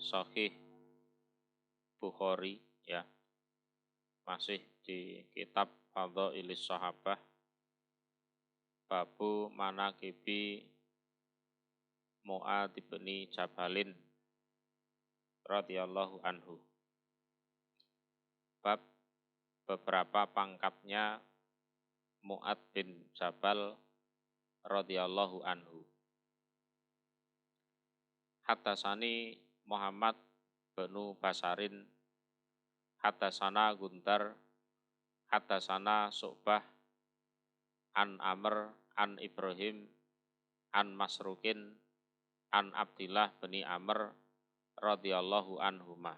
Sahih Bukhari ya, masih di kitab Fadhailis Sahabah, babu manaqibi Mu'adz bin Jabalin radhiyallahu anhu. Bab beberapa pangkatnya Mu'adz bin Jabal radhiyallahu anhu. Haddatsani Muhammad bin Basarin, haddatsana Guntar, haddatsana Syu'bah, an Amr, an Ibrahim, an Masrukin, an Abdillah bin Amr radhiyallahu anhuma.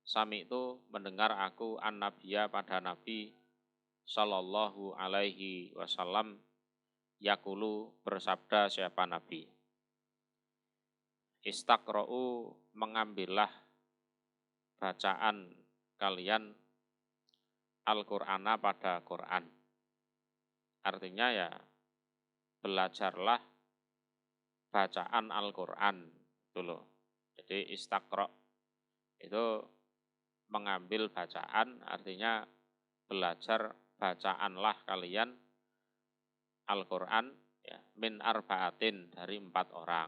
Sami itu mendengar aku an Nabiya pada Nabi sallallahu alaihi wasallam yaqulu bersabda siapa Nabi. Istaqra'u mengambillah bacaan kalian Al-Qur'ana pada Quran. Artinya ya belajarlah bacaan Al-Qur'an dulu. Jadi istaqra' itu mengambil bacaan, artinya belajar bacaanlah kalian Al-Qur'an ya, min arba'atin dari 4 orang.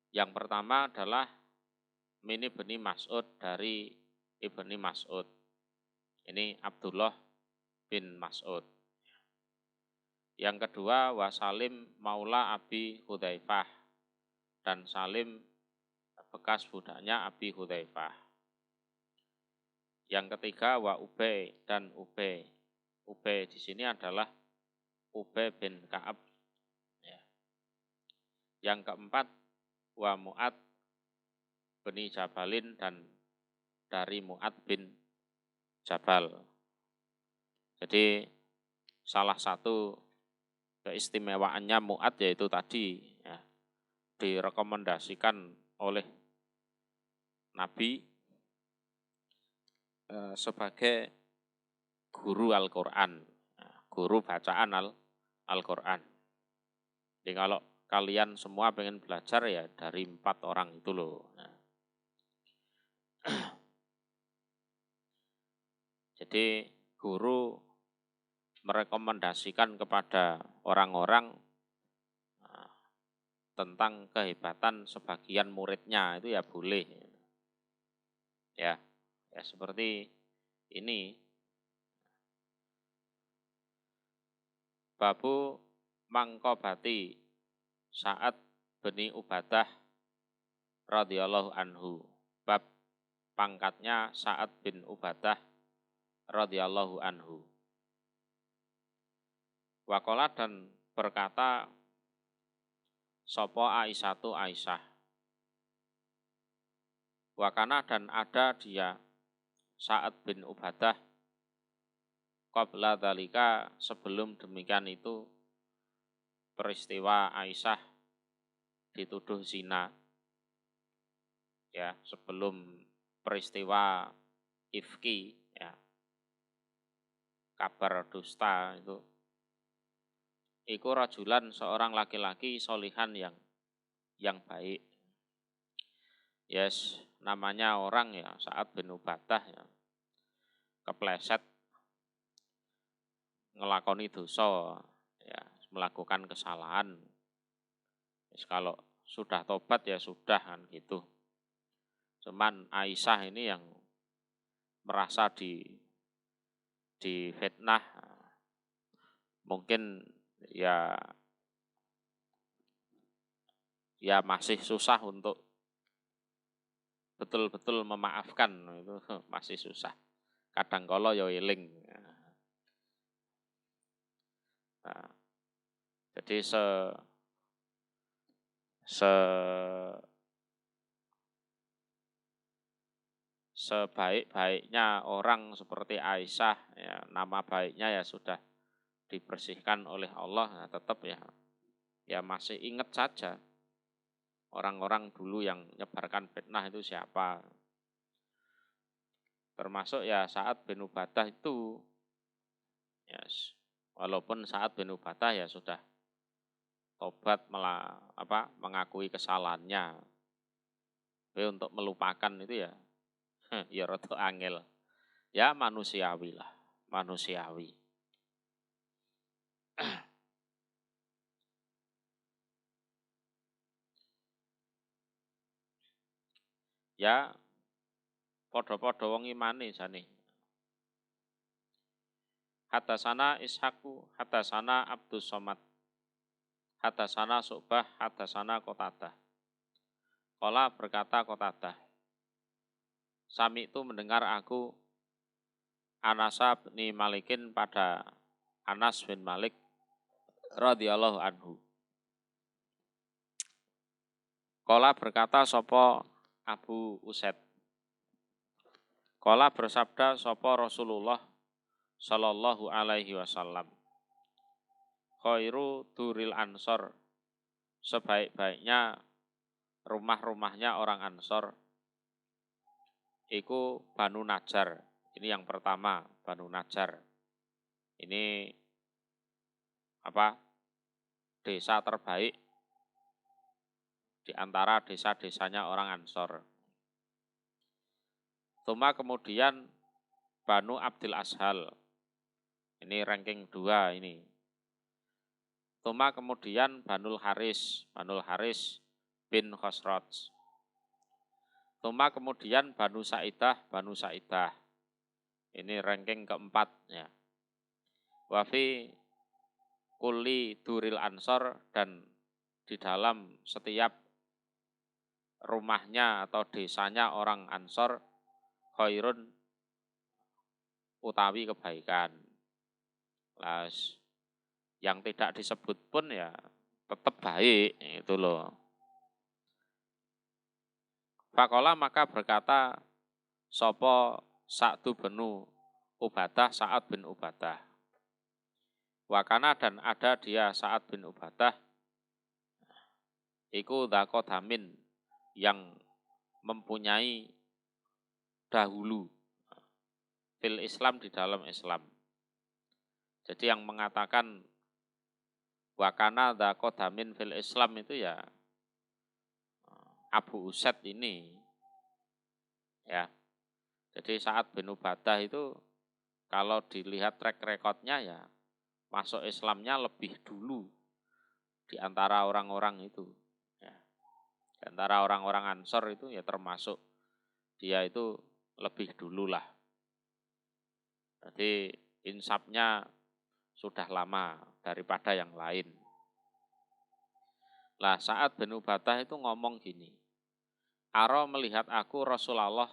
Yang pertama adalah min Ibni Mas'ud, dari Ibni Mas'ud. Ini Abdullah bin Mas'ud. Yang kedua wa Salim maula Abi Hudzaifah, dan Salim bekas budaknya Abi Hudzaifah. Yang ketiga wa Ubay, dan Ubay. Ubay di sini adalah Ubay bin Ka'ab. Ya. Yang keempat wa Mu'adz bin Jabalin, dan dari Mu'adz bin Jabal. Jadi salah satu keistimewaannya Mu'adz yaitu tadi ya, direkomendasikan oleh Nabi sebagai guru Al-Qur'an, guru bacaan Al-Qur'an. Jadi kalau kalian semua pengen belajar ya dari 4 orang itu loh. Nah. Jadi guru merekomendasikan kepada orang-orang tentang kehebatan sebagian muridnya, itu ya boleh. Ya seperti ini. Babu mangkobati Sa'ad bin Ubadah radhiyallahu anhu. Bab pangkatnya Sa'ad bin Ubadah radhiyallahu anhu. Waqala, dan berkata sopo Aisyatu Aisyah. Wakana, dan ada dia Sa'ad bin Ubadah qabla dzalika, sebelum demikian itu peristiwa Aisyah dituduh zina. Ya, sebelum peristiwa ifki ya, kabar dusta itu. Iku rajulan, seorang laki-laki solihan yang baik. Yes, namanya orang ya Sa'ad bin Ubadah ya, kepleset ngelakoni dosa ya, melakukan kesalahan. Yes, kalau sudah tobat ya sudah kan gitu. Cuman Aisyah ini yang merasa di fitnah, mungkin ya masih susah untuk betul-betul memaafkan, itu masih susah. Kadang kala ya eling. Nah, jadi sebaik-baiknya orang seperti Aisyah ya, nama baiknya ya sudah dibersihkan oleh Allah, ya tetap ya masih ingat saja orang-orang dulu yang menyebarkan fitnah itu siapa. Termasuk ya Sa'ad bin Ubadah itu. Yes. Walaupun Sa'ad bin Ubadah ya sudah tobat mengakui kesalahannya. Tapi untuk melupakan itu ya ya rada angel. Ya manusiawi lah, manusiawi. Ya padha-padha wong imane jane. Hadasana Ishaqu, hadasana Abdus Somad, hadasana Su'bah, hadasana Qatadah. Qala berkata Qatadah, Sami itu mendengar aku Anasa bin Malikin pada Anas bin Malik radhiyallahu anhu. Qala berkata sapa Abu Usaid. Qala bersabda sapa Rasulullah sallallahu alaihi wasallam. Khairu duril ansor, sebaik-baiknya rumah-rumahnya orang Ansor iku Banu Najjar. Ini yang pertama, Banu Najjar. Ini desa terbaik di antara desa-desanya orang Ansor. Tuma kemudian Banu Abdil Ashal. Ini ranking 2 ini. Tuma kemudian Banul Haris bin Khosroj. Tuma kemudian Banu Sa'idah. Ini ranking keempat ya. Wafi kulli duril ansor, dan di dalam setiap rumahnya atau desanya orang Ansor khairun utawi kebaikan. Las yang tidak disebut pun ya tetap baik itu loh. Faqala maka berkata sapa Sa'du bin Ubadah, Sa'ad bin Ubadah. Wakana, dan ada dia Sa'ad bin Ubadah iku dzaqadamin, yang mempunyai dahulu fil Islam, di dalam Islam. Jadi yang mengatakan wakana dzaqadamin fil Islam itu ya Abu Usaid ini ya. Jadi Sa'ad bin Ubadah itu kalau dilihat track recordnya ya masuk Islamnya lebih dulu di antara orang-orang itu ya. Di antara orang-orang Ansor itu ya termasuk dia itu lebih dulu lah. Jadi insapnya sudah lama daripada yang lain. Lah Sa'ad bin Ubadah itu ngomong gini, Aro melihat aku Rasulullah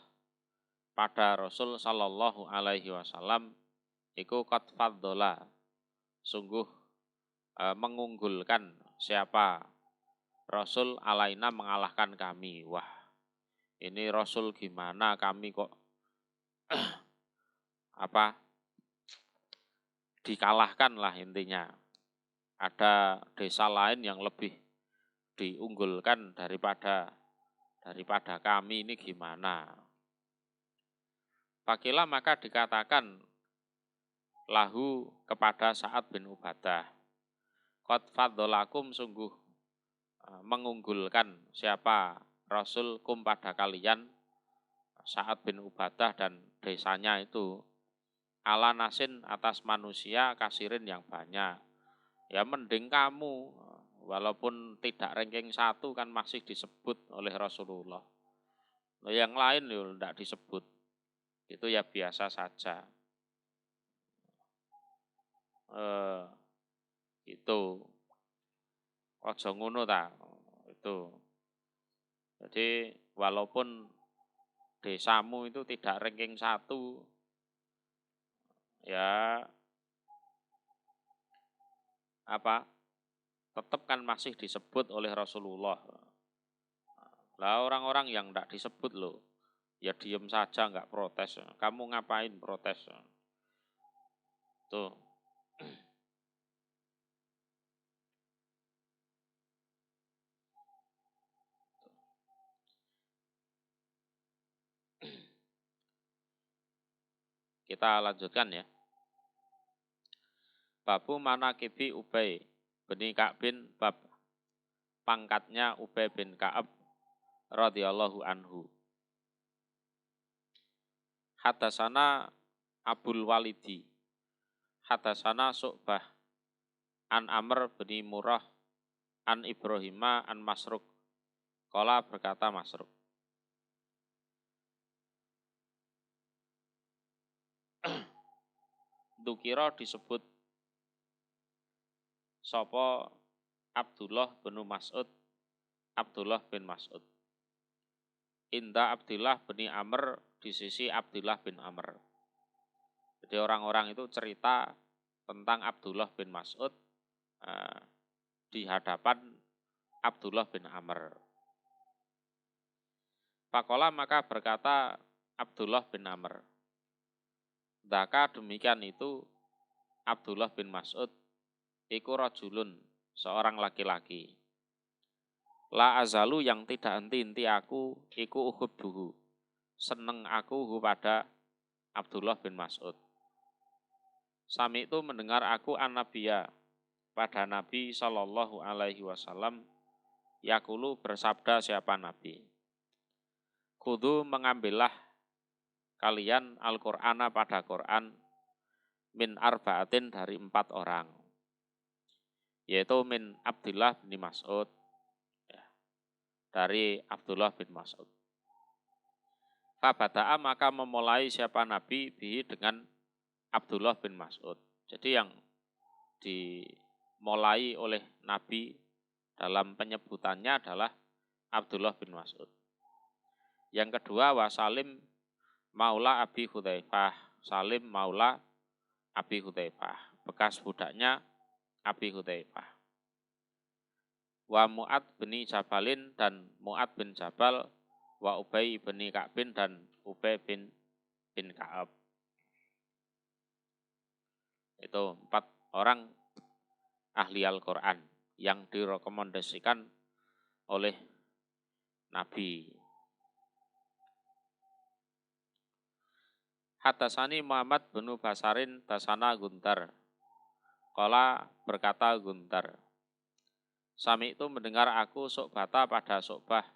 pada Rasul sallallahu alaihi wasallam iku qad faddola, sungguh mengunggulkan siapa Rasul alaina, mengalahkan kami. Wah, ini Rasul gimana kami kok dikalahkan lah intinya. Ada desa lain yang lebih diunggulkan daripada kami, ini gimana? Fakila maka dikatakan lahu kepada Sa'ad bin Ubadah, qad faddalakum, sungguh mengunggulkan siapa Rasul kum pada kalian, Sa'ad bin Ubadah dan desanya itu, ala nasin atas manusia kasirin yang banyak. Ya mending kamu, walaupun tidak ranking 1 kan masih disebut oleh Rasulullah. Yang lain ya tidak disebut. Itu ya biasa saja. Itu ojo ngono ta. Itu. Jadi walaupun desamu itu tidak ranking 1 ya tetap kan masih disebut oleh Rasulullah. Lah orang-orang yang tidak disebut loh, ya diem saja nggak protes. Kamu ngapain protes? Tuh. Kita lanjutkan ya. Babu manakibi Ubay bin Ka'bin, bab pangkatnya Ubay bin Ka'ab radhiyallahu anhu. Hadasana Abul Walidi, hadasana Syu'bah an Amr bin Murrah an Ibrahima an Masruk. Qala berkata Masruk, Dukira disebut sapa Abdullah bin Mas'ud, Abdullah bin Mas'ud. Inda Abdullah bin Amr, di sisi Abdullah bin Amr. Jadi orang-orang itu cerita tentang Abdullah bin Mas'ud di hadapan Abdullah bin Amr. Faqala maka berkata Abdullah bin Amr, Daka demikian itu Abdullah bin Mas'ud iku rajulun, seorang laki-laki. La azalu yang tidak henti-henti aku iku uhibbuhu, seneng aku pada Abdullah bin Mas'ud. Sami itu mendengar aku an-nabiyya, pada Nabi Shallallahu Alaihi Wasallam, yakulu bersabda siapa Nabi, Kudu mengambillah kalian Al-Qur'ana pada Quran min arba'atin dari 4 orang, yaitu min Abdullah bin Mas'ud, dari Abdullah bin Mas'ud. Fabada'a maka memulai siapa Nabi bihi dengan Abdullah bin Mas'ud. Jadi yang dimulai oleh Nabi dalam penyebutannya adalah Abdullah bin Mas'ud. Yang kedua wa Salim maula Abi Hudzaifah, Salim maula Abi Hudzaifah, bekas budaknya Abi Hudzaifah. Wa Mu'ad bin Jabalin, dan Mu'ad bin Jabal, wa Ubay bin Ka'bin, dan Ubay bin Ka'ab. Itu 4 orang ahli Al-Quran yang direkomendasikan oleh Nabi. Hadasani Muhammad bin Basarin tasana Guntar. Qala berkata Guntar, Sami itu mendengar aku Syu'bata pada Syu'bah.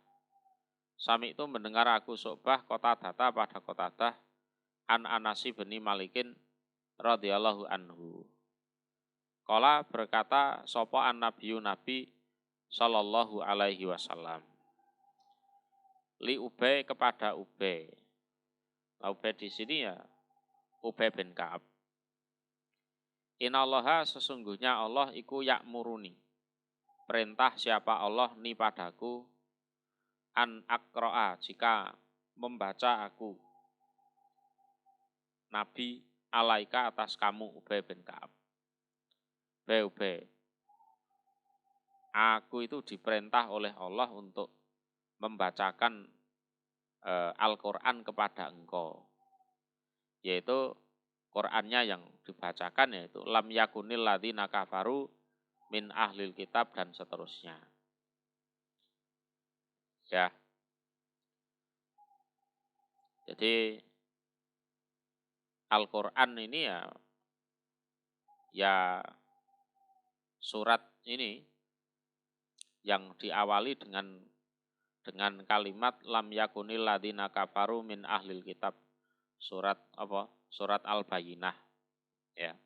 Sami itu mendengar aku Syu'bah Qatadah pada Qatadah an Anasi bin Malikin radhiyallahu anhu. Qala berkata sapa an-nabiyyu Nabi sallallahu alaihi wasallam. Li Ubay kepada Ubay. Ubay di sini ya Ubay bin Ka'ab. Innallaha sesungguhnya Allah iku ya'muruni. Perintah siapa Allah ni padaku an akro'a, jika membaca aku Nabi alaika atas kamu Ubay bin Ka'ab. Ubay, aku itu diperintah oleh Allah untuk membacakan Al-Quran kepada engkau, yaitu Qurannya yang dibacakan yaitu lam yakunil ladzina kafaru min ahlil kitab dan seterusnya. Ya. Jadi Al-Qur'an ini ya surat ini yang diawali dengan kalimat lam yakunil ladzina kafaru min ahlil kitab. Surat apa? Surat Al-Bayyinah. Ya.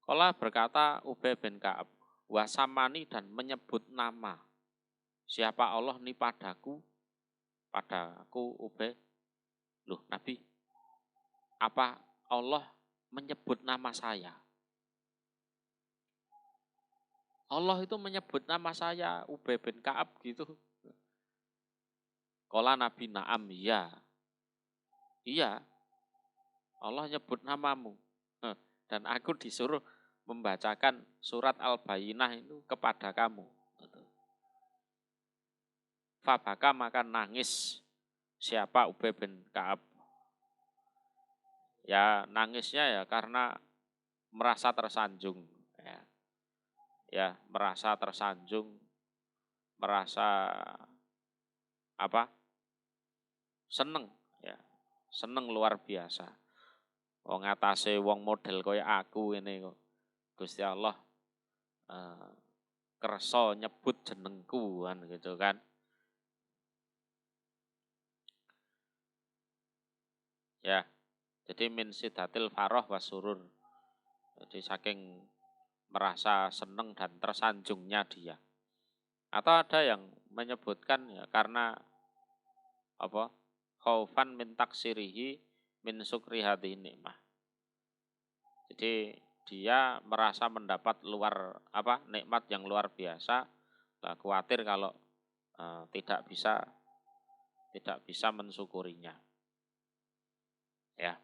Qala berkata Ubay bin Ka'ab, wasamani, dan menyebut nama siapa Allah ni padaku Ubay. Loh Nabi, apa Allah menyebut nama saya? Allah itu menyebut nama saya Ubay bin Ka'ab gitu. Qala Nabi na'am, ya. Iya. Allah nyebut namamu. Dan aku disuruh membacakan surat Al-Bayyinah itu kepada kamu. Fabaka maka nangis siapa Ubay bin Ka'ab. Ya nangisnya ya karena merasa tersanjung. Ya merasa tersanjung, merasa seneng, ya seneng luar biasa. Wong atase wong model kaya aku ini kok Gusti Allah kersa nyebut jenengku kan gitu kan. Ya, jadi min sidatil faroh wasurur. Jadi saking merasa seneng dan tersanjungnya dia. Atau ada yang menyebutkan ya karena apa? Khaufan min taksirihi min sukri hadhihi nikmah. Jadi dia merasa mendapat nikmat yang luar biasa, khawatir kalau tidak bisa mensyukurinya. Ya.